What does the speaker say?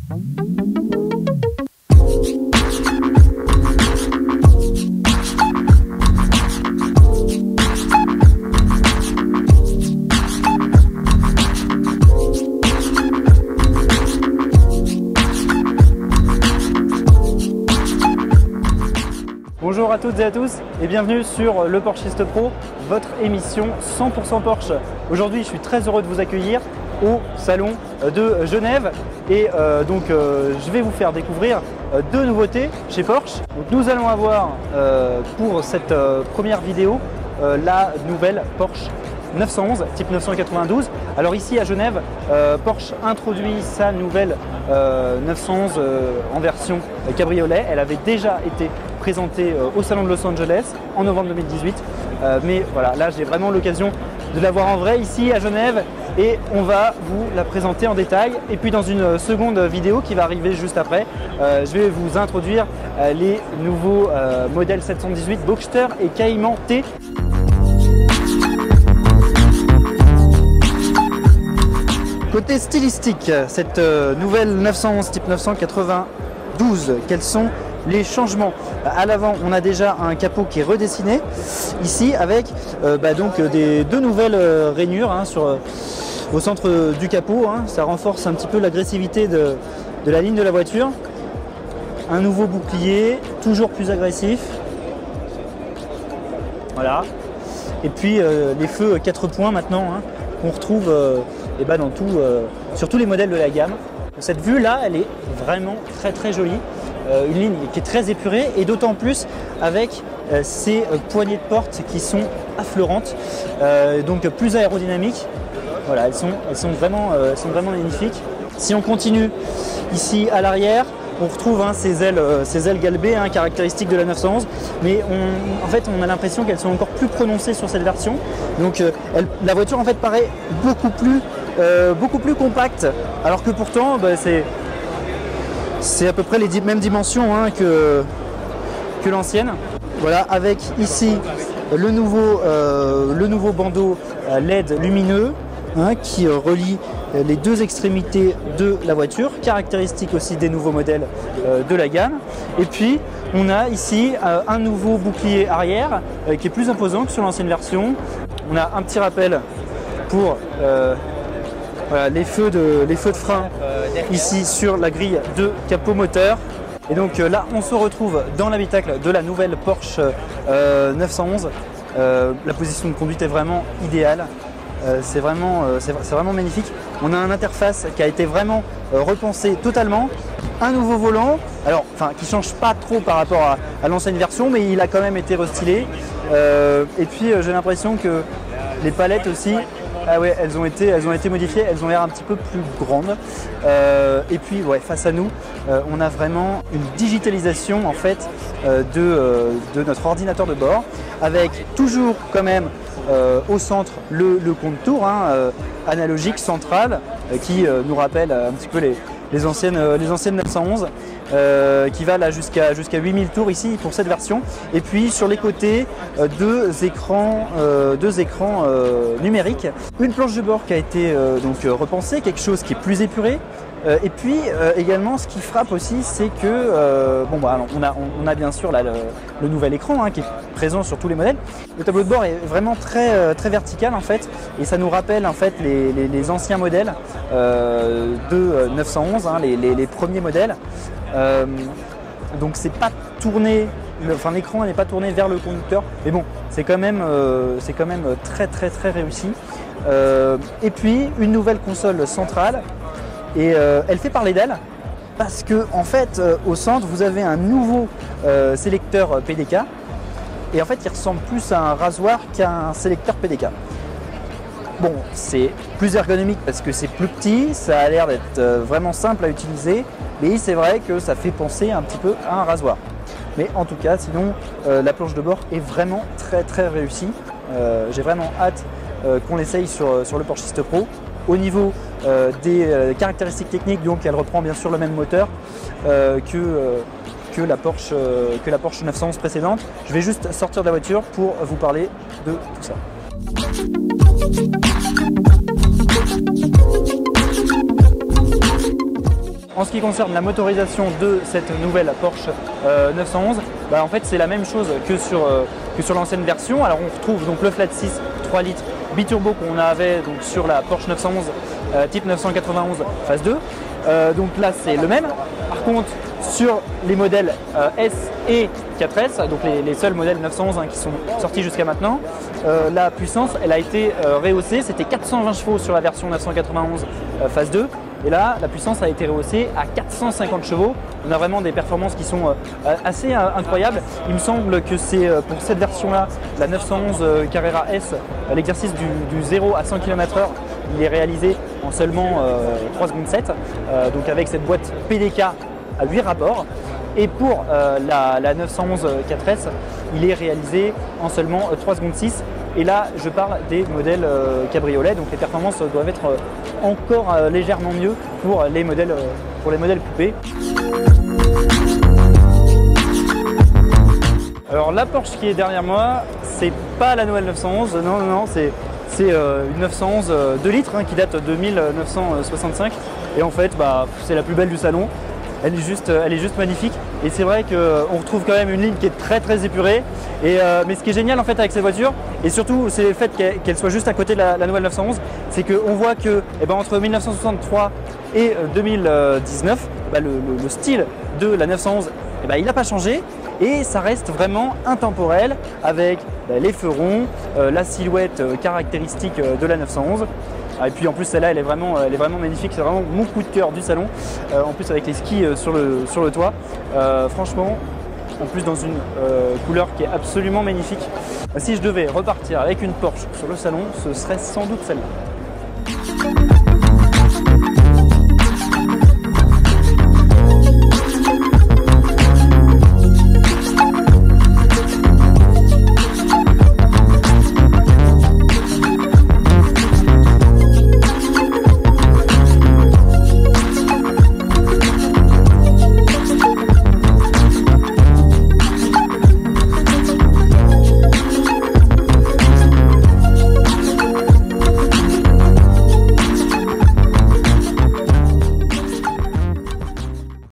Bonjour à toutes et à tous et bienvenue sur le Porschiste Pro, votre émission 100% Porsche. Aujourd'hui, je suis très heureux de vous accueillir au salon de Genève et je vais vous faire découvrir deux nouveautés chez Porsche. Donc, nous allons avoir pour cette première vidéo la nouvelle Porsche 911 type 992. Alors ici à Genève, Porsche introduit sa nouvelle 911 en version cabriolet. Elle avait déjà été présentée au salon de Los Angeles en novembre 2018. Mais voilà, là j'ai vraiment l'occasion de la voir en vrai ici à Genève et on va vous la présenter en détail. Et puis dans une seconde vidéo qui va arriver juste après, je vais vous introduire les nouveaux modèles 718 Boxster et Cayman T. Côté stylistique, cette nouvelle 911 type 992, quels sont les changements? À l'avant, on a déjà un capot qui est redessiné ici avec deux nouvelles rainures au centre du capot. Ça renforce un petit peu l'agressivité de la ligne de la voiture. Un nouveau bouclier, toujours plus agressif. Voilà. Et puis les feux 4 points maintenant qu'on retrouve sur tous les modèles de la gamme. Cette vue là, elle est vraiment très jolie. Une ligne qui est très épurée et d'autant plus avec ces poignées de porte qui sont affleurantes, donc plus aérodynamiques. Voilà, elles sont vraiment magnifiques. Si on continue ici à l'arrière, on retrouve ces ailes galbées caractéristiques de la 911, mais on a l'impression qu'elles sont encore plus prononcées sur cette version. Donc la voiture en fait paraît beaucoup plus compacte, alors que pourtant c'est à peu près les mêmes dimensions que l'ancienne. Voilà, avec ici le nouveau bandeau LED lumineux qui relie les deux extrémités de la voiture, caractéristique aussi des nouveaux modèles de la gamme. Et puis on a ici un nouveau bouclier arrière qui est plus imposant que sur l'ancienne version. On a un petit rappel pour les feux de frein ici sur la grille de capot moteur. Et donc là on se retrouve dans l'habitacle de la nouvelle Porsche 911. La position de conduite est vraiment idéale. C'est vraiment magnifique. On a une interface qui a été vraiment repensée totalement. Un nouveau volant, qui ne change pas trop par rapport à l'ancienne version, mais il a quand même été restylé. Et puis j'ai l'impression que les palettes aussi, elles ont été modifiées, elles ont l'air un petit peu plus grandes. Et puis face à nous, on a vraiment une digitalisation en fait de notre ordinateur de bord, avec toujours quand même au centre le compte tour analogique central qui nous rappelle un petit peu les anciennes 911 qui va là jusqu'à 8000 tours ici pour cette version. Et puis sur les côtés deux écrans numériques, une planche de bord qui a été repensée, quelque chose qui est plus épuré. Et puis également ce qui frappe aussi, c'est que on a bien sûr là, le nouvel écran qui est présent sur tous les modèles. Le tableau de bord est vraiment très vertical en fait, et ça nous rappelle en fait les anciens modèles de 911, les premiers modèles. Donc c'est pas tourné, l'écran n'est pas tourné vers le conducteur, mais bon, c'est quand même très réussi. Et puis une nouvelle console centrale. Et elle fait parler d'elle parce que en fait au centre vous avez un nouveau sélecteur PDK, et en fait il ressemble plus à un rasoir qu'à un sélecteur PDK. Bon, c'est plus ergonomique parce que c'est plus petit, ça a l'air d'être vraiment simple à utiliser, mais c'est vrai que ça fait penser un petit peu à un rasoir. Mais en tout cas, sinon la planche de bord est vraiment très réussie. J'ai vraiment hâte qu'on l'essaye sur le Porschiste Pro. Au niveau des caractéristiques techniques, donc elle reprend bien sûr le même moteur que la Porsche 911 précédente. Je vais juste sortir de la voiture pour vous parler de tout ça. En ce qui concerne la motorisation de cette nouvelle Porsche 911, en fait c'est la même chose que sur l'ancienne version. Alors on retrouve donc le flat 6 3 litres biturbo qu'on avait donc sur la Porsche 911 type 991 phase 2. Donc là c'est le même. Par contre sur les modèles S et 4S, donc les seuls modèles 911 qui sont sortis jusqu'à maintenant, la puissance elle a été rehaussée. C'était 420 chevaux sur la version 991 phase 2. Et là, la puissance a été rehaussée à 450 chevaux. On a vraiment des performances qui sont assez incroyables. Il me semble que c'est pour cette version-là, la 911 Carrera S, l'exercice du 0 à 100 km/h, il est réalisé en seulement 3 secondes 7, donc avec cette boîte PDK à 8 rapports. Et pour la 911 4S, il est réalisé en seulement 3 secondes 6. Et là, je parle des modèles cabriolet, donc les performances doivent être encore légèrement mieux pour les modèles coupés. Alors la Porsche qui est derrière moi, c'est pas la nouvelle 911, non, c'est une 911 2 litres qui date de 1965. Et en fait, c'est la plus belle du salon. Elle est juste magnifique et c'est vrai qu'on retrouve quand même une ligne qui est très épurée. Mais ce qui est génial en fait avec cette voiture, et surtout c'est le fait qu'elle soit juste à côté de la nouvelle 911, c'est qu'on voit que entre 1963 et 2019, le style de la 911 il n'a pas changé et ça reste vraiment intemporel avec les feux ronds, la silhouette caractéristique de la 911. Et puis en plus celle-là elle est vraiment magnifique, c'est vraiment mon coup de cœur du salon. En plus avec les skis sur le toit, franchement, en plus dans une couleur qui est absolument magnifique. Si je devais repartir avec une Porsche sur le salon, ce serait sans doute celle-là.